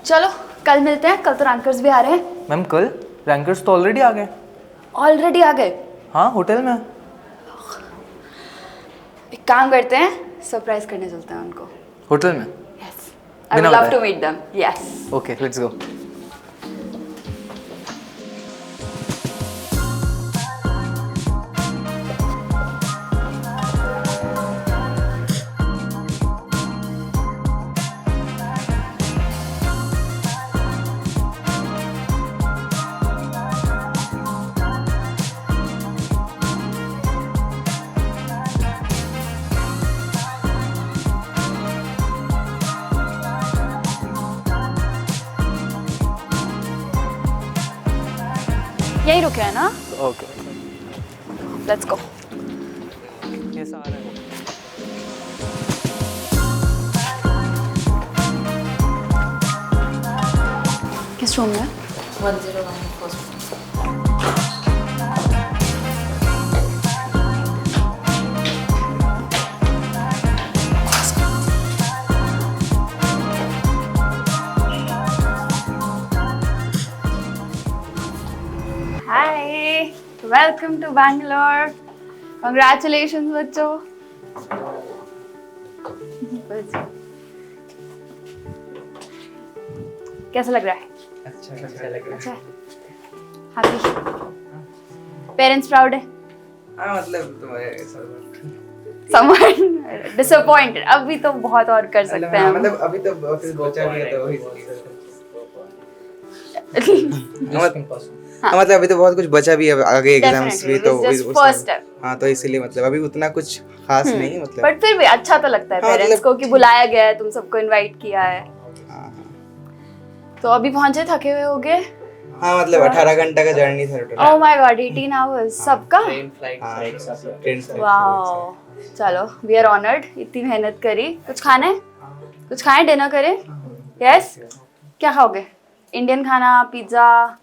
चलो कल मिलते हैं, कल तो रैंकर्स भी आ रहे हैं। मैम कल रैंकर्स तो ऑलरेडी आ गए। ऑलरेडी आ गए? हाँ होटल में। एक काम करते हैं, सरप्राइज करने चलते हैं उनको। होटल में? Yes, I would love to meet them. Yes okay let's go. यही रुके हैं ना? Okay let's go. ये सारा है। किस रूम में? 101 first. Hi, welcome to Bangalore. Congratulations बच्चों। कैसा लग रहा है? अच्छा लग रहा अच्छा, हैप्पी? पेरेंट्स प्राउड है? हाँ मतलब तुम्हारे समवन डिसअपॉइंटेड? अभी तो बहुत और कर सकते हैं हम। मतलब अभी तो ऑफिस बचा भी है तो वही हाँ। मतलब अभी तो बहुत कुछ बचा भी है, आगे एग्जाम्स भी तो फर्स्ट स्टेप। हाँ तो इसीलिए मतलब अभी उतना कुछ खास नहीं मतलब। बट फिर भी अच्छा तो लगता है हाँ, पेरेंट्स मतलब को कि बुलाया गया है, तुम सबको इनवाइट किया है। हाँ तो अभी पहुंचे, थके हुए होगे? हाँ मतलब 18 घंटा का जर्नी था total. Oh my God, 18 hours सबका? ट्रेन से। वाओ, चलो वी आर ऑनर्ड। इतनी मेहनत करी। कुछ खाना है? कुछ खाएं, डिनर करें? यस, क्या खाओगे? इंडियन खाना, पिज्जा,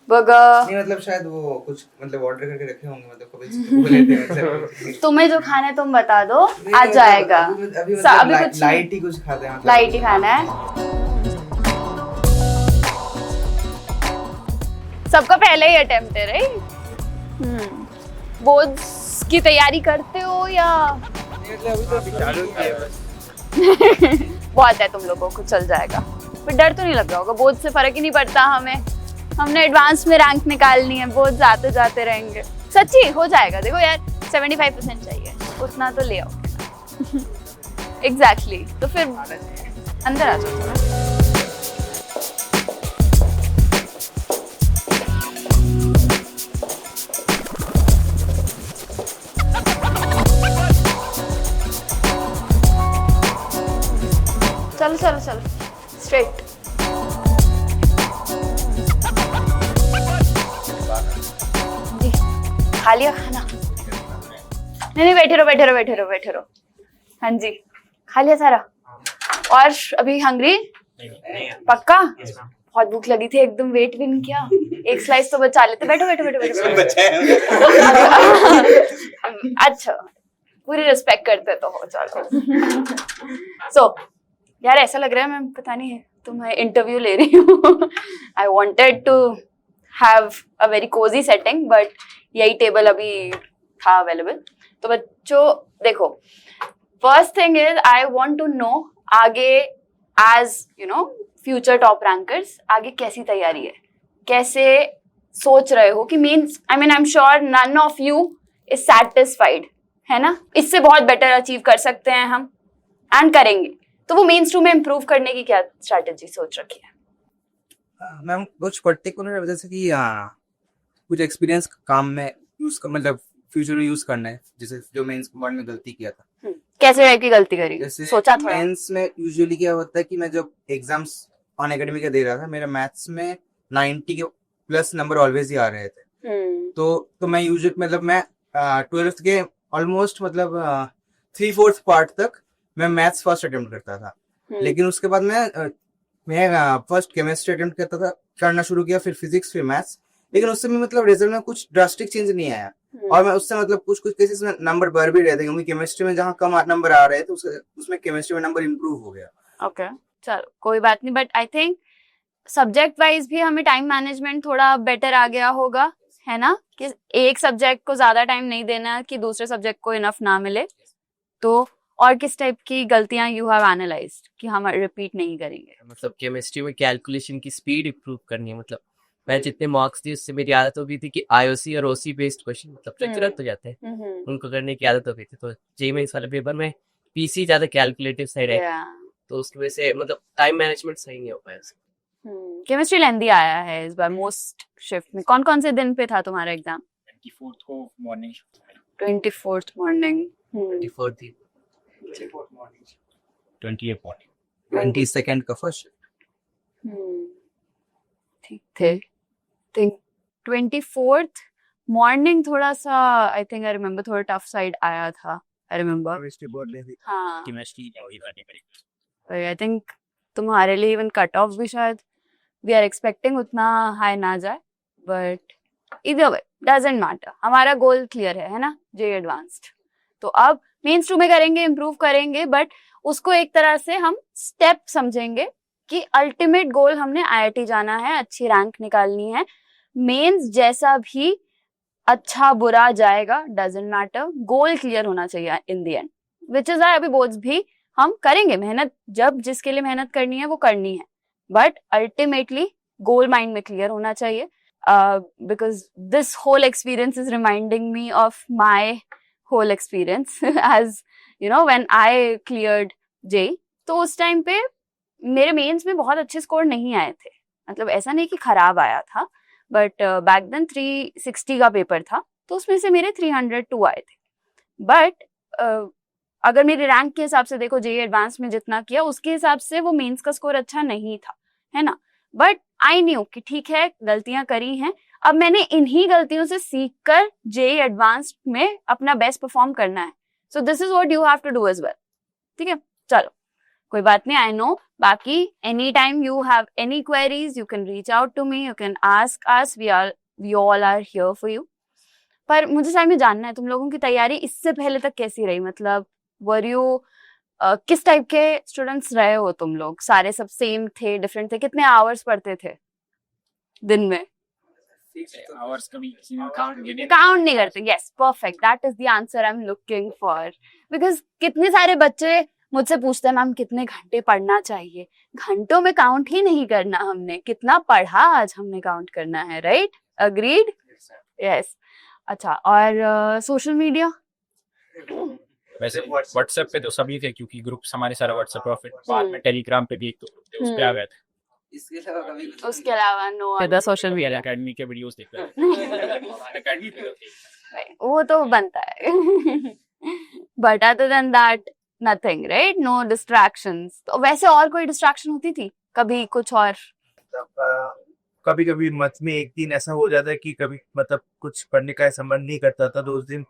बर्गर? नहीं मतलब शायद वो कुछ मतलब ऑर्डर करके रखे होंगे, मतलब कभी बोले थे मतलब। तुम्हें जो खाना है तुम बता दो, आ मतलब जाएगा। अभी अभी मतलब कुछ लाइट ही कुछ खाते हैं मतलब। लाइट ही खाना है। सबका पहले ही अटेम्प्ट है, राइट? बोर्ड्स की तैयारी करते हो या बहुत है तुम लोगों को, चल जाएगा। फिर डर तो नहीं लग रहा होगा? बोर्ड से फर्क ही नहीं पड़ता हमें, हमने एडवांस में रैंक निकालनी है, बोर्ड आते जाते रहेंगे। सच्ची हो जाएगा। देखो यार 75% चाहिए, उतना तो ले आओ। एग्जैक्टली तो फिर अंदर आ जाओ थोड़ा। चलो चलो चलो स्ट्रेट। जी, खा लिया खाना? नहीं बैठे रहो बैठे रहो बैठे रहो बैठे रहो। हाँ जी, खा लिया सारा? और अभी हंग्री? पक्का? बहुत भूख लगी थी, एकदम वेट भी नहीं किया। एक स्लाइस तो बचा लेते। बैठो बैठो बैठो बैठो। अच्छा, पूरी रिस्पेक्ट करते तो हो। चलो सो यार ऐसा लग रहा है मैं पता नहीं तुम्हें इंटरव्यू ले रही हूँ। I wanted to have a very cosy setting, but यही टेबल अभी था अवेलेबल। तो बच्चों देखो, first thing is I want to know आगे as you know future top rankers, आगे कैसी तैयारी है, कैसे सोच रहे हो कि means I mean I am sure none of you is satisfied, है ना? इससे बहुत बेटर अचीव कर सकते हैं हम एंड करेंगे। तो वो मेंस 2 में इम्प्रूव करने की क्या स्ट्रैटेजी सोच रखी है? मैम कुछ पर्टिकुलर जैसे कि कुछ एक्सपीरियंस काम में यूज कर, मतलब फ्यूचर में यूज करना है, जैसे जो मेंस वन में गलती किया था। कैसे टाइप की गलती करी? जैसे सोचा थोड़ा। मेंस में यूजुअली क्या होता है कि मैं जब एग्जाम्स ऑन एकेडमी का दे रहा था, मेरा मैथ्स में 90 के प्लस नंबर ऑलवेज ही आ रहे थे। तो मैं यूजुअली मतलब मैं 12th के ऑलमोस्ट मतलब 3/4 पार्ट तक मैं मैथ्स फर्स्ट अटेम्प्ट करता था। लेकिन उसके बाद मैं फर्स्ट केमिस्ट्री अटेम्प्ट करना शुरू किया, फिर फिजिक्स, फिर मैथ्स। लेकिन उससे भी मतलब रिजल्ट में कुछ ड्रास्टिक चेंज नहीं आया। और मैं उससे मतलब कुछ केसेस में नंबर बढ़ भी रहे थे, क्योंकि केमिस्ट्री में जहाँ कम नंबर आ रहे थे उसमें केमिस्ट्री में नंबर इम्प्रूव हो गया। ओके, चलो कोई बात नहीं, but I think subject wise भी हमें टाइम मैनेजमेंट थोड़ा बेटर आ गया होगा, है ना, कि एक सब्जेक्ट को ज्यादा टाइम नहीं देना कि दूसरे सब्जेक्ट को इनफ ना मिले। तो और किस टाइप की गलतियां यू हैव एनालाइज्ड कि हम रिपीट नहीं करेंगे? मतलब केमिस्ट्री में कैलकुलेशन की स्पीड इंप्रूव करनी है। मतलब मैं जितने मार्क्स दिए उससे मेरी आदत हो गई थी कि आईओसी और ओसी बेस्ड क्वेश्चन मतलब स्ट्रक्चरल हो जाते हैं, उनको करने की आदत हो गई थी। तो जेईई में इस वाले पेपर में पीसी ज्यादा कैलकुलेटिव सही रहे, तो उसकी वजह से मतलब टाइम मैनेजमेंट सही नहीं हो पाया। केमिस्ट्री लेंदी आया है इस बार मोस्ट शिफ्ट में। कौन कौन से दिन पे था तुम्हारा एग्जाम? 24th को मॉर्निंग 24th मॉर्निंग, 24th थी, 28 मॉर्निंग 22nd का फर्स्ट। ठीक थे। 24th मॉर्निंग थोड़ा सा आई थिंक आई रिमेम्बर थोड़ा टफ साइड आया था, आई रिमेम्बर। केमिस्ट्री बोर्ड में भी हाँ, केमिस्ट्री वही करनी पड़ी। आई थिंक तुम्हारे लिए इवन कट ऑफ भी शायद वी आर एक्सपेक्टिंग उतना हाई ना जाए, बट इधर वे डजंट मैटर, हमारा गोल क्लियर है ना, जे एडवांस्ड। तो अब मेंस 2 में करेंगे, इम्प्रूव करेंगे, बट उसको एक तरह से हम स्टेप समझेंगे कि अल्टीमेट गोल हमने आईआईटी जाना है, अच्छी रैंक निकालनी है। मेंस जैसा भी अच्छा बुरा जाएगा डजंट मैटर, गोल क्लियर होना चाहिए in the end, which is अभी बोर्ड्स भी हम करेंगे मेहनत, जब जिसके लिए मेहनत करनी है वो करनी है, बट अल्टीमेटली गोल माइंड में क्लियर होना चाहिए। Because this whole experience is reminding me of my whole experience as you know when I cleared JEE. तो उस टाइम पे मेरे मेंस में बहुत अच्छे स्कोर नहीं आए थे, मतलब ऐसा नहीं कि खराब आया था, बट बैक देन 360 का पेपर था, तो उसमें से मेरे 302 आए थे। बट अगर मेरे रैंक के हिसाब से देखो, जेईई एडवांस में जितना किया उसके हिसाब से वो मेंस का स्कोर अच्छा नहीं था, है ना। बट आई न्यू कि ठीक है, गलतियां करी हैं, अब मैंने इन्हीं गलतियों से सीखकर जेईई एडवांस में अपना बेस्ट परफॉर्म करना है। So this is what you have to do as well. ठीक है, चलो कोई बात नहीं, आई नो। बाकी any time you have any queries you can reach out to me, you can ask us, we all are here for you. पर मुझे सही में जानना है तुम लोगों की तैयारी इससे पहले तक कैसी रही, मतलब वर यू किस टाइप के स्टूडेंट्स रहे हो तुम लोग? सारे सब सेम थे, डिफरेंट थे? कितने आवर्स पढ़ते थे दिन में? आवर्स कभी किसी ने काउंट काउंट नहीं करते? Yes, perfect, that is the answer I am looking for. Because कितने सारे बच्चे मुझसे पूछते हैं मैम कितने घंटे पढ़ना चाहिए, घंटों में काउंट ही नहीं करना, हमने कितना पढ़ा आज हमने काउंट करना है, राइट? अग्रीड? यस। अच्छा, और सोशल मीडिया? वैसे व्हाट्सएप पे तो सभी थे, क्योंकि ग्रुप्स हमारे सारे व्हाट्सएप पे, फिर बाद में टेलीग्राम पे भी एक तो उस पे आ गए थे। इसके अलावा कभी कुछ उसके अलावा no other social media? Academy के वीडियोस देखते हैं। एकेडमी पे तो थे। वो तो बनता है but other than that nothing, right? No distractions. तो वैसे और कोई डिस्ट्रैक्शन होती थी कभी कुछ? और कभी कभी मत में एक दिन ऐसा हो जाता है कि कभी मतलब कुछ पढ़ने का ऐसा मन नहीं करता था, तो उस दिन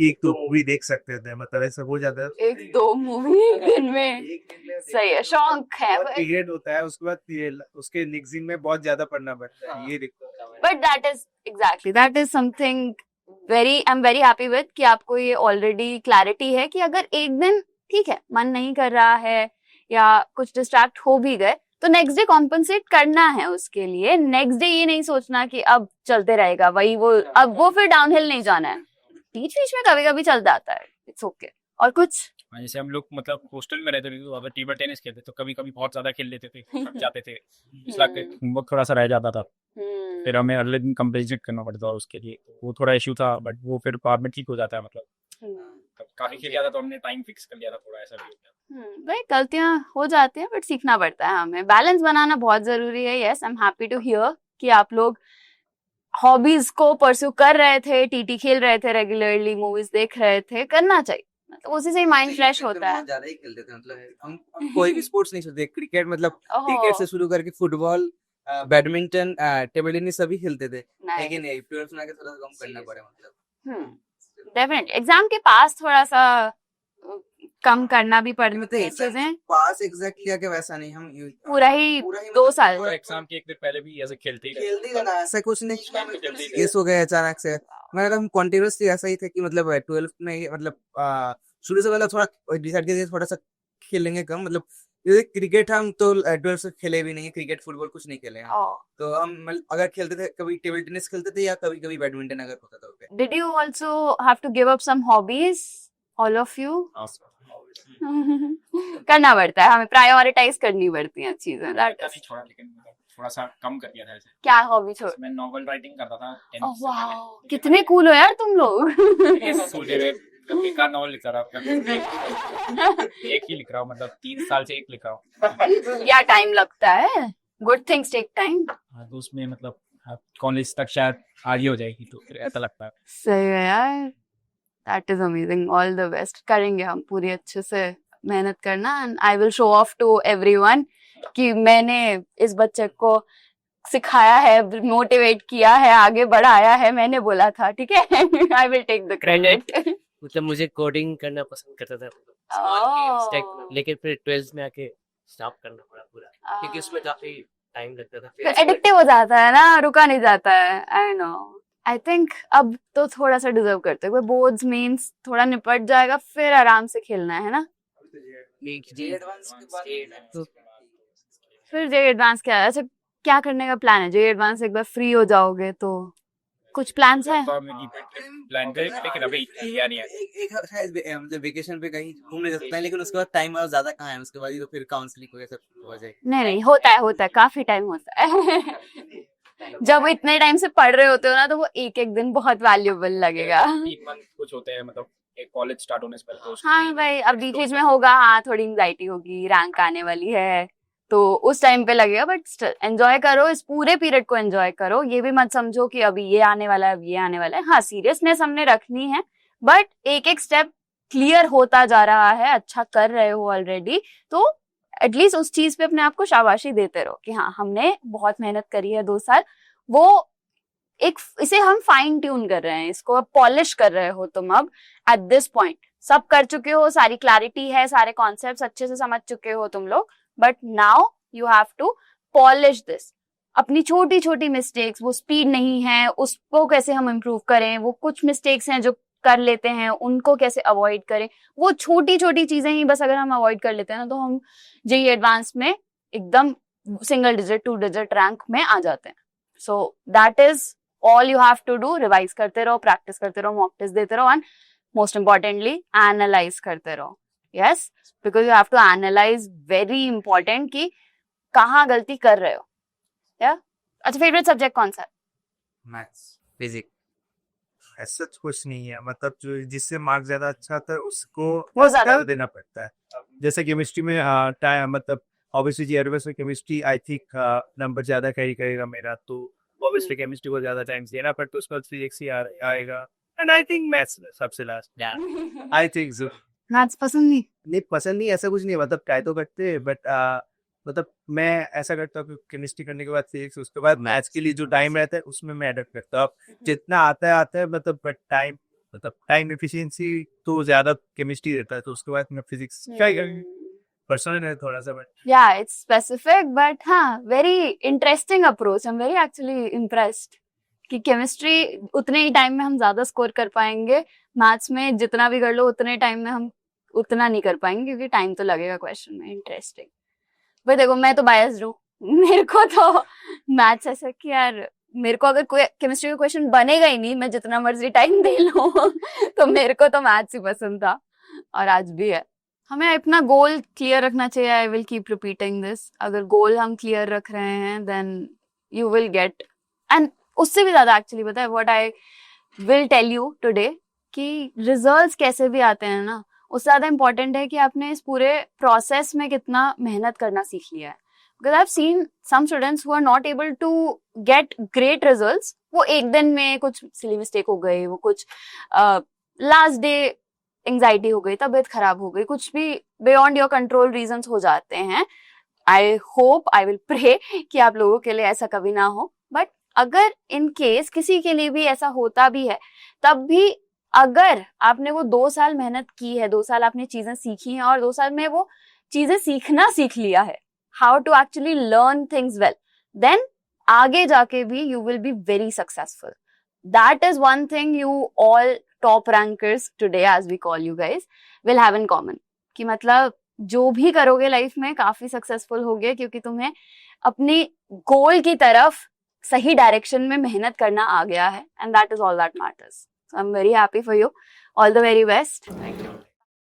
एक तो मूवी देख सकते थे, मतलब ऐसा हो जाता है। 1-2 मूवी दिन में? सही है, शौक है। पीरियड होता है, उसके बाद उसके नेक्स्ट दिन में बहुत ज्यादा पढ़ना पड़ता है, ये देखो। But that is exactly, that is something very, I am very happy with कि आपको ये ऑलरेडी क्लैरिटी है कि अगर एक दिन ठीक है मन नहीं कर रहा है या कुछ डिस्ट्रैक्ट हो भी गए, तो नेक्स्ट डे कॉम्पनसेट करना है उसके लिए। नेक्स्ट डे ये नहीं सोचना कि अब चलते रहेगा वही, वो अब वो फिर डाउनहिल नहीं जाना है, बीच बीच में कभी कभी चल जाता है, इट्स ओके। और कुछ? जैसे हम लोग मतलब हॉस्टल में रहते थे तो अगर टेबल टेनिस खेलते तो कभी कभी बहुत ज्यादा खेल लेते थे, थक जाते थे, इसलिए होमवर्क थोड़ा सा रह जाता था, फिर हमें अगले दिन कंप्लीट करना पड़ता था उसके लिए, वो थोड़ा इश्यू था, बट वो फिर बाद में ठीक हो जाता है। मतलब काफी खेल जाता तो हमने टाइम फिक्स कर लिया था, थोड़ा ऐसा भी हो गया। भाई गलतियां हो जाती हैं, बट सीखना पड़ता है हमें, बैलेंस बनाना बहुत जरूरी है। Yes, I am happy to hear कि आप लोग हॉबीज को परस्यू कर रहे थे, टीटी खेल रहे थे रेगुलरली, मूवीज देख रहे थे, करना चाहिए, मतलब उसी से ही माइंड फ्रेश होता है। ज्यादा ही खेलते थे, मतलब हम कोई भी स्पोर्ट्स नहीं छोड़ते, क्रिकेट मतलब ओहो, क्रिकेट से शुरू करके फुटबॉल, बैडमिंटन, टेबल टेनिस सभी खेलते थे, nice. लेकिन 12th में आके थोड़ा कम करना पड़ा, मतलब डेफिनेटली एग्जाम के पास थोड़ा सा कम करना भी पड़ती है चीजें, पास एग्जैक्ट किया कि वैसा नहीं, हम पूरा ही 2 साल और एग्जाम के एक दिन पहले भी ऐसे खेलते ही रहते खेलते ही रहना, ऐसा कुछ नहीं केस हो गया अचानक से, मतलब हम कंटिन्यूअसली ऐसा ही थे कि मतलब 12th में मतलब शुरू से पहले थोड़ा डिसाइड किया थोड़ा सा खेलेंगे कम, मतलब जैसे क्रिकेट हम तो 12 से खेले भी नहीं, क्रिकेट फुटबॉल कुछ नहीं खेले हैं। Oh. तो हम अगर खेलते थे कभी टेबल टेनिस खेलते थे या कभी कभी बैडमिंटन अगर होता था तो। Did you also have to give up some hobbies, all of you? करना पड़ता है, हमें प्रायोरिटाइज करनी पड़ती हैं चीजें। काफी छोड़ा, लेकिन थोड़ा सा कम कर दिया था ऐसे। क्या हॉबी छोड़? मैं नॉवल राइटिंग करता था 10th ओह से वाह, पहले। कितने कूल हो यार तुम लोग। सोचे हुए बेकार नॉवल लिख रहा हूँ, एक ही लिख रहा हूँ, मतलब 3 साल से एक लिख रहा हूँ। क्या टाइम लगता है, गुड थिंग्स टेक टाइम। हाँ, तो उसमें मतलब कॉलेज तक शायद आगे हो जाएगी, तो फिर ऐसा लगता है। सही है यार, that is amazing, all the best. करेंगे हम पूरी अच्छे से मेहनत करना, and I will show off to everyone कि मैंने इस बच्चे को सिखाया है, मोटिवेट किया है, आगे बढ़ाया है, मैंने बोला था, ठीक है। I will take the credit. मतलब मुझे कोडिंग करना पसंद करता था, Oh. लेकिन फिर 12th में आके स्टॉप करना पड़ा पूरा, क्योंकि उसमें काफी टाइम लगता था। फिर एडिक्टिव हो जाता है ना, रुका नहीं जाता है। आई नो, आई थिंक अब तो थोड़ा सा डिजर्व करते हैं, बोर्ड्स मींस थोड़ा निपट जाएगा, फिर आराम से खेलना है ना। फिर जे एडवांस क्या है, अच्छा क्या करने का प्लान है? जे एडवांस एक बार फ्री हो जाओगे तो कुछ प्लान्स है? प्लान पे, लेकिन अभी किया नहीं है। एक शायद मतलब वेकेशन पे कहीं घूमने जा सकते हैं, लेकिन उसके बाद टाइम और ज्यादा कहाँ है, उसके बाद ही तो फिर काउंसलिंग वगैरह सब हो जाएगी। नहीं, होता है, काफी टाइम होता है। जब इतने टाइम से पढ़ रहे होते हो ना, तो वो एक एक दिन बहुत वैल्यूएबल लगेगा। 3 मंथ कुछ होते हैं, मतलब एक कॉलेज स्टार्ट होने से पहले तो हाँ भाई, अब बीच बीच में होगा, हाँ थोड़ी एंजाइटी होगी, रैंक आने वाली है, तो उस टाइम पे लगेगा, बट एंजॉय करो, इस पूरे पीरियड को एंजॉय करो। ये भी मत समझो कि अभी ये आने वाला है, अब ये आने वाला है। हाँ, सीरियसनेस हमने रखनी है, बट एक एक स्टेप क्लियर होता जा रहा है, अच्छा कर रहे हो ऑलरेडी, तो एटलीस्ट उस चीज पे अपने आप को शाबाशी देते रहो कि हाँ हमने बहुत मेहनत करी है 2 साल। वो एक, इसे हम फाइन ट्यून कर रहे हैं, इसको अब पॉलिश कर रहे हो तुम। अब एट दिस पॉइंट सब कर चुके हो, सारी क्लैरिटी है, सारे कॉन्सेप्ट्स अच्छे से समझ चुके हो तुम लोग, but now you have to polish this. अपनी छोटी छोटी मिस्टेक्स, वो स्पीड नहीं है, उसको कैसे हम इम्प्रूव करें, वो कुछ मिस्टेक्स हैं जो कर लेते हैं, उनको कैसे अवॉइड करें, वो छोटी छोटी चीजें ही बस अगर हम अवॉइड कर लेते हैं ना, तो हम जेईई एडवांस में एकदम सिंगल डिजिट 2 डिजिट रैंक में आ जाते हैं। So that is all you have to do. Revise करते रहो, प्रैक्टिस करते रहो, मॉक टेस्ट देते रहो, एंड मोस्ट इंपॉर्टेंटली एनालाइज करते रहो। Yes, because you have to analyse, very important, कि कहाँ गलती कर रहे हो। या अच्छा, फेवरेट सब्जेक्ट कौन सा है? Maths, physics. ऐसा कुछ नहीं है, मतलब जो जिससे मार्क्स ज्यादा अच्छा आता है उसको वो ज्यादा देना पड़ता है। जैसे केमिस्ट्री में मतलब ऑब्वियसली जीआरएस में केमिस्ट्री आई थिंक नंबर ज्यादा कैरी करेगा मेरा, तो ऑब्वियसली केमिस्ट्री को ज्यादा टाइम देना पड़ता है, उसके बाद फिजिक्स ही आएगा, एंड आई थिंक मैथ्स सबसे last. I think so. Maths पसंद नहीं? पसंद नहीं, ऐसा कुछ नहीं है, मतलब ट्राई तो करते हैं, बट मतलब मैं ऐसा करता हूँ कि केमिस्ट्री करने के बाद फिजिक्स, उसके बाद मैथ्स के लिए जो टाइम रहता है उसमें मैं अडॉप्ट करता हूँ। जितना आता है मतलब, बट टाइम एफिशिएंसी तो ज्यादा केमिस्ट्री देता है, तो उसके बाद मैं फिजिक्स ट्राई करेंगे। पर्सनल है थोड़ा सा, बट या इट्स स्पेसिफिक, बट हाँ very interesting approach. I am very actually impressed कि केमिस्ट्री उतने ही टाइम में हम ज्यादा स्कोर कर पाएंगे, मैथ्स में जितना भी कर लो उतने टाइम में हम उतना नहीं कर पाएंगे, क्योंकि टाइम तो लगेगा क्वेश्चन में। इंटरेस्टिंग। भाई देखो, मैं तो बायस्ड हूँ, मेरे को तो मैथ्स ऐसा कि यार मेरे को अगर कोई केमिस्ट्री का क्वेश्चन बनेगा ही नहीं, मैं जितना मर्जी टाइम दे लूं, तो मेरे को तो मैथ्स ही पसंद था, और आज भी है। हमें अपना गोल क्लियर रखना चाहिए। I will keep repeating this. अगर गोल हम क्लियर रख रहे हैं, then you will get, and उससे भी ज्यादा एक्चुअली पता है what I will tell you today, कि रिजल्ट्स कैसे भी आते हैं ना, उससे ज्यादा इंपॉर्टेंट है कि आपने इस पूरे प्रोसेस में कितना मेहनत करना सीख लिया है। Because I have seen some students who are not able to get great results, वो एक दिन में कुछ सिली मिस्टेक हो गई, वो कुछ लास्ट डे एंजाइटी हो गई, तबीयत खराब हो गई, कुछ भी बियॉन्ड योर कंट्रोल रीजंस हो जाते हैं। I hope, I will pray कि आप लोगों के लिए ऐसा कभी ना हो, बट अगर इन केस किसी के लिए भी ऐसा होता भी है, तब भी अगर आपने वो 2 साल मेहनत की है, 2 साल आपने चीजें सीखी हैं, और 2 साल में वो चीजें सीखना सीख लिया है, how to actually learn things well, then आगे जाके भी you will be very successful. That is one thing you all top rankers today, as we call you guys, will have in common. कि मतलब जो भी करोगे लाइफ में काफी सक्सेसफुल होगे, क्योंकि तुम्हें अपने गोल की तरफ सही डायरेक्शन में मेहनत करना आ गया है, and that is all that matters. So I am very happy for you. All the very best. Thank you.